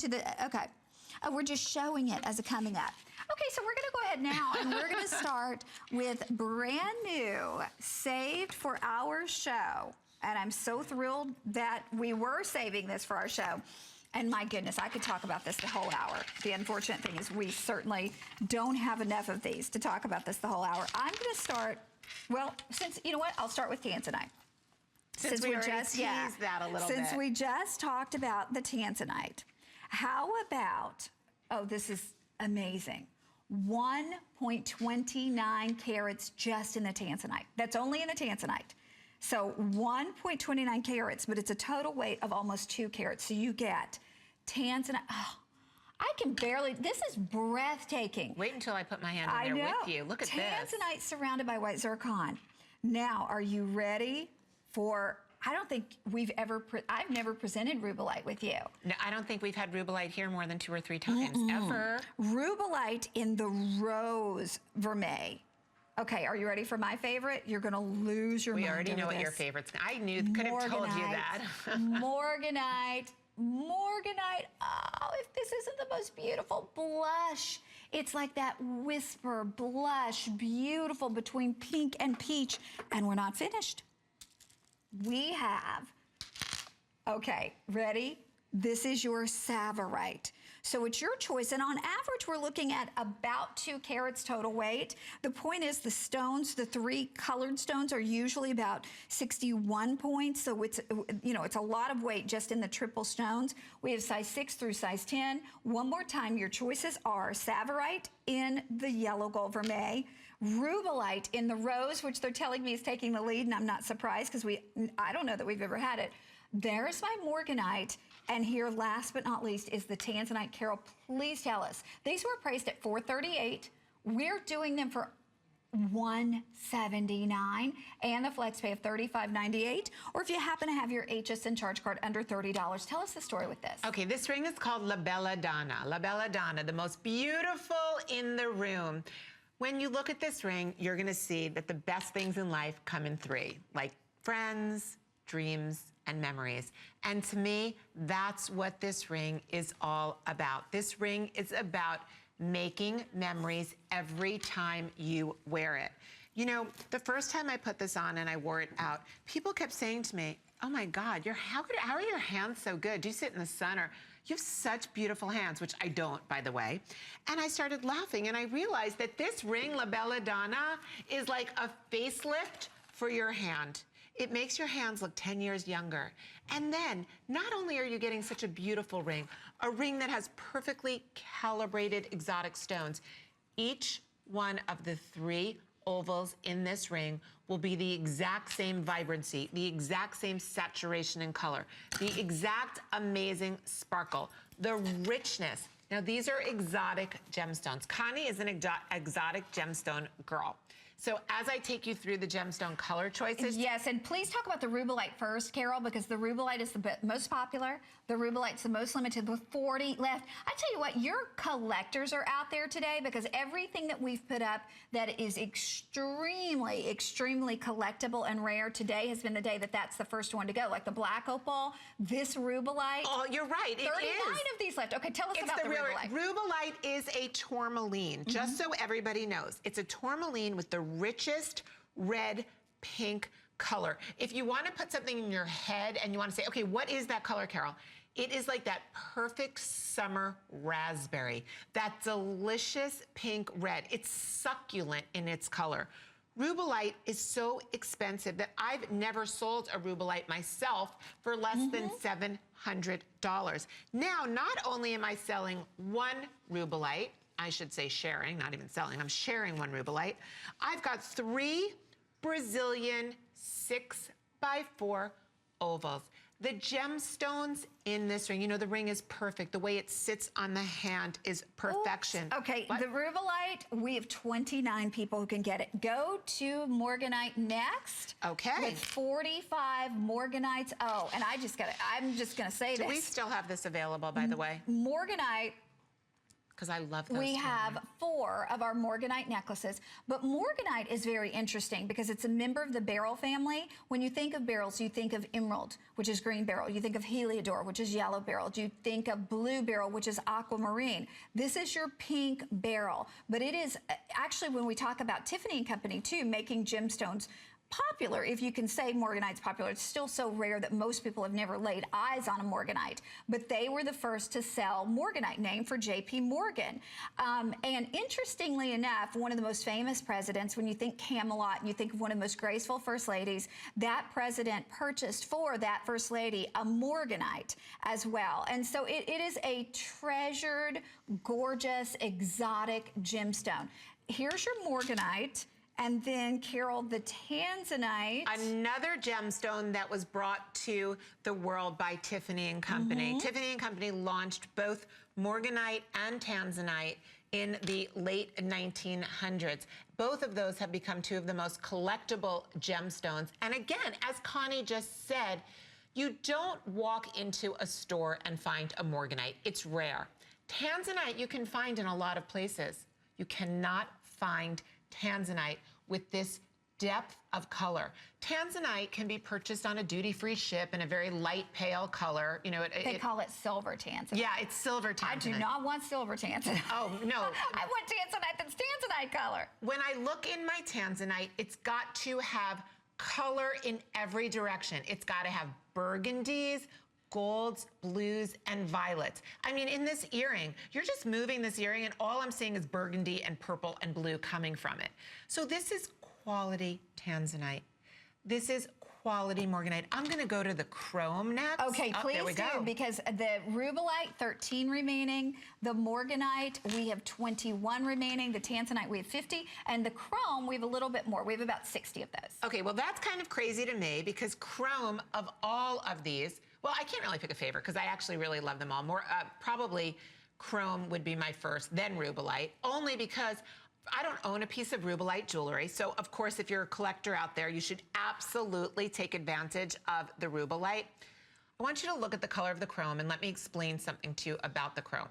to the, okay. Oh, we're just showing it as a coming up. Okay, so we're gonna go ahead now and we're gonna start with brand new, saved for our show. And I'm so thrilled that we were saving this for our show. And my goodness, I could talk about this the whole hour. The unfortunate thing is we certainly don't have enough of these to talk about this the whole hour. I'm gonna start, well, since, you know what, I'll start with tanzanite. Since we just teased that a little bit. Since we just talked about the tanzanite, how about, oh, this is amazing. 1.29 carats just in the tanzanite. That's only in the tanzanite. So 1.29 carats, but it's a total weight of almost 2 carats. So you get tanzanite. Oh, I can barely, this is breathtaking. Wait until I put my hand in there with you. Look at this. Tanzanite surrounded by white zircon. Now, are you ready for, I don't think I've never presented rubellite with you. No, I don't think we've had rubellite here more than 2 or 3 times, ever. Rubellite in the rose vermeil. Okay, are you ready for my favorite? You're gonna lose your mind. We already know what your favorite's. I could have told you that. Morganite. Morganite. Oh, if this isn't the most beautiful blush. It's like that whisper blush, beautiful between pink and peach. And we're not finished. We have, okay, ready? This is your Savorite. So it's your choice, and on average, we're looking at about 2 carats total weight. The point is the stones, the 3 colored stones are usually about 61 points, so it's, you know, it's a lot of weight just in the triple stones. We have size 6 through size 10. One more time, your choices are Savorite in the yellow gold vermeil, rubellite in the rose, which they're telling me is taking the lead, and I'm not surprised because I don't know that we've ever had it. There's my morganite. And here, last but not least, is the tanzanite. Carol, please tell us. These were priced at $438. We're doing them for $179 and the flex pay of $35.98. Or if you happen to have your HSN charge card under $30, tell us the story with this. Okay, this ring is called La Bella Donna. La Bella Donna, the most beautiful in the room. When you look at this ring, you're gonna see that the best things in life come in 3, like friends, dreams, and memories. And to me, that's what this ring is all about. This ring is about making memories every time you wear it. You know, the first time I put this on and I wore it out, people kept saying to me, oh my God, how are your hands so good? Do you sit in the sun? Or you have such beautiful hands, which I don't, by the way. And I started laughing and I realized that this ring, La Bella Donna, is like a facelift for your hand. It makes your hands look 10 years younger. And then, not only are you getting such a beautiful ring, a ring that has perfectly calibrated exotic stones, each one of the 3 ovals in this ring will be the exact same vibrancy, the exact same saturation in color, the exact amazing sparkle, the richness. Now, these are exotic gemstones. Connie is an exotic gemstone girl. So as I take you through the gemstone color choices. Yes, and please talk about the rubellite first, Carol, because the rubellite is the most popular. The rubellite's the most limited with 40 left. I tell you what, your collectors are out there today because everything that we've put up that is extremely, extremely collectible and rare today has been the day that that's the first one to go. Like the black opal, this rubellite. Oh, you're right, it is. 39 of these left. Okay, tell us about the rubellite. Rubellite is a tourmaline, just so everybody knows. It's a tourmaline with the richest red pink color. If you want to put something in your head and you want to say, okay, what is that color, Carol? It is like that perfect summer raspberry, that delicious pink red. It's succulent in its color. Rubellite is so expensive that I've never sold a rubellite myself for less than $700. Now, not only am I selling 1 rubellite, I should say sharing, not even selling, I'm sharing 1 rubellite. I've got 3 Brazilian 6x4 ovals. The gemstones in this ring, you know, the ring is perfect. The way it sits on the hand is perfection. Oops. Okay, the rubellite, we have 29 people who can get it. Go to morganite next. Okay. With 45 morganites. Oh, and I'm just gonna say this. Do we still have this available, by the way? Morganite. because I love those. We have 4 of our morganite necklaces, but morganite is very interesting because it's a member of the beryl family. When you think of beryls, you think of emerald, which is green beryl. You think of heliodor, which is yellow beryl. You think of blue beryl, which is aquamarine. This is your pink beryl, but it is actually, when we talk about Tiffany & Company too, making gemstones popular, if you can say morganite's popular. It's still so rare that most people have never laid eyes on a morganite, but they were the first to sell morganite, named for J.P. Morgan. And interestingly enough, one of the most famous presidents, when you think Camelot and you think of one of the most graceful first ladies, that president purchased for that first lady a morganite as well. And so it is a treasured, gorgeous, exotic gemstone. Here's your morganite. And then, Carol, the tanzanite. Another gemstone that was brought to the world by Tiffany & Company. Tiffany & Company launched both morganite and tanzanite in the late 1900s. Both of those have become 2 of the most collectible gemstones. And again, as Connie just said, you don't walk into a store and find a morganite. It's rare. Tanzanite you can find in a lot of places. You cannot find tanzanite with this depth of color. Tanzanite can be purchased on a duty-free ship in a very light, pale color. You know, they call it silver tanzanite. Yeah, it's silver tanzanite. I do not want silver tanzanite. Oh, no. I want tanzanite that's tanzanite color. When I look in my tanzanite, it's got to have color in every direction. It's got to have burgundies, golds, blues, and violets. I mean, in this earring, you're just moving this earring and all I'm seeing is burgundy and purple and blue coming from it. So this is quality tanzanite. This is quality morganite. I'm gonna go to the chrome next. Okay, please do, because the rubellite, 13 remaining. The morganite, we have 21 remaining. The tanzanite, we have 50. And the chrome, we have a little bit more. We have about 60 of those. Okay, well, that's kind of crazy to me because chrome, of all of these, well, I can't really pick a favorite because I actually really love them all. Probably chrome would be my first, then rubellite, only because I don't own a piece of rubellite jewelry. So, of course, if you're a collector out there, you should absolutely take advantage of the rubellite. I want you to look at the color of the chrome and let me explain something to you about the chrome.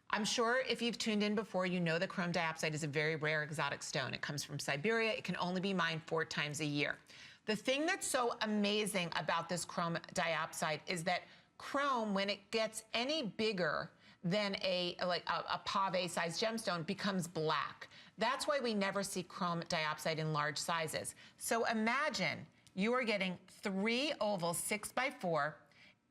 I'm sure if you've tuned in before, you know that chrome diopside is a very rare exotic stone. It comes from Siberia. It can only be mined 4 times a year. The thing that's so amazing about this chrome diopside is that chrome, when it gets any bigger than a pave-sized gemstone, becomes black. That's why we never see chrome diopside in large sizes. So imagine you are getting 3 ovals, 6x4.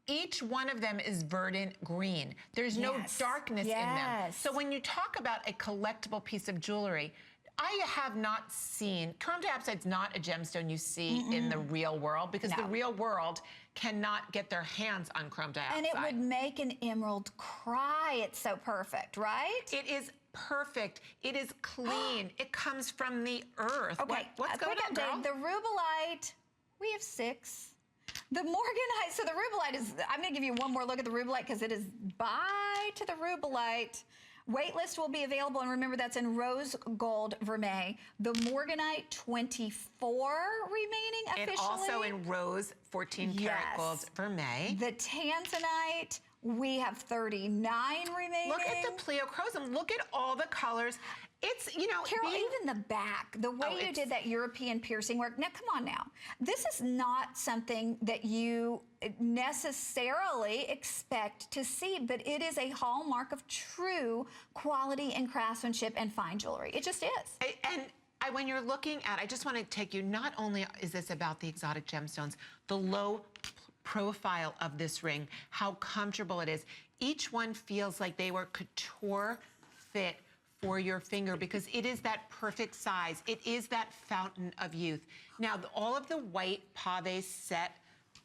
Each one of them is verdant green. There's no darkness in them. So when you talk about a collectible piece of jewelry, I have not seen, chrome diopside's not a gemstone you see in the real world because the real world cannot get their hands on chrome diopside. And it would make an emerald cry. It's so perfect, right? It is perfect. It is clean. It comes from the earth. Okay, what's going on, girl? The rubellite, we have 6. The morganite, so the rubellite is, I'm gonna give you one more look at the rubellite because it is bye to the rubellite. Waitlist will be available, and remember that's in rose gold vermeil. The morganite, 24 remaining officially. And also in rose 14 karat gold vermeil. The tanzanite, we have 39 remaining. Look at the pleochrosum. Look at all the colors. It's, you know, Carol, even the back, the way you did that European piercing work. Now, come on now. This is not something that you necessarily expect to see, but it is a hallmark of true quality and craftsmanship and fine jewelry. It just is. When you're looking at, I just want to take you, not only is this about the exotic gemstones, the low profile of this ring, how comfortable it is. Each one feels like they were couture fit for your finger because it is that perfect size. It is that fountain of youth. Now, all of the white pave set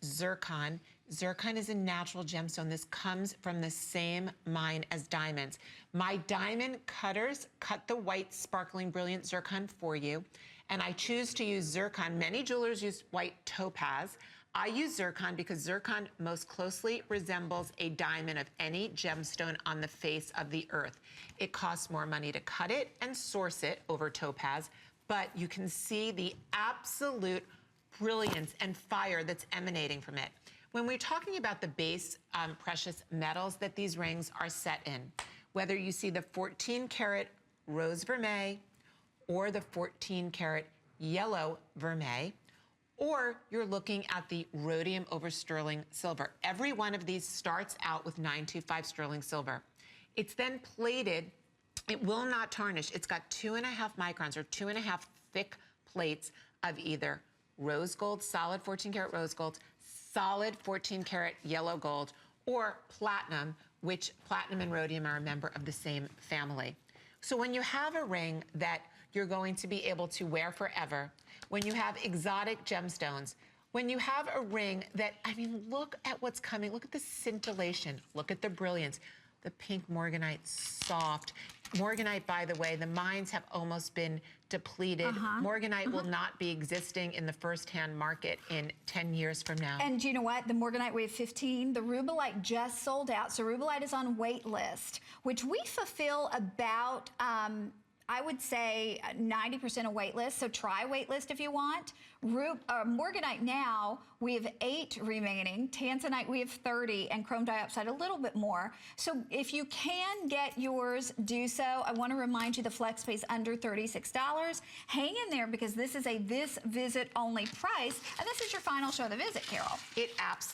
zircon. Zircon is a natural gemstone. This comes from the same mine as diamonds. My diamond cutters cut the white, sparkling, brilliant zircon for you, and I choose to use zircon. Many jewelers use white topaz. I use zircon because zircon most closely resembles a diamond of any gemstone on the face of the earth. It costs more money to cut it and source it over topaz, but you can see the absolute brilliance and fire that's emanating from it. When we're talking about the base precious metals that these rings are set in, whether you see the 14 karat rose vermeil or the 14 karat yellow vermeil, or you're looking at the rhodium over sterling silver. Every one of these starts out with 925 sterling silver. It's then plated. It will not tarnish. It's got 2.5 microns or 2.5 thick plates of either rose gold, solid 14 karat rose gold, solid 14 karat yellow gold, or platinum, which platinum and rhodium are a member of the same family. So when you have a ring that you're going to be able to wear forever, when you have exotic gemstones, when you have a ring that, I mean, look at what's coming. Look at the scintillation. Look at the brilliance. The pink morganite, soft. Morganite, by the way, the mines have almost been depleted. Morganite will not be existing in the first-hand market in 10 years from now. And you know what? The morganite, we have 15. The rubellite just sold out. So rubellite is on wait list, which we fulfill about, I would say 90% of wait list. So try wait list if you want. Morganite now, we have 8 remaining. Tanzanite, we have 30. And chrome diopside, a little bit more. So if you can get yours, do so. I want to remind you the flex pay is under $36. Hang in there because this is a this visit only price. And this is your final show of the visit, Carol. It absolutely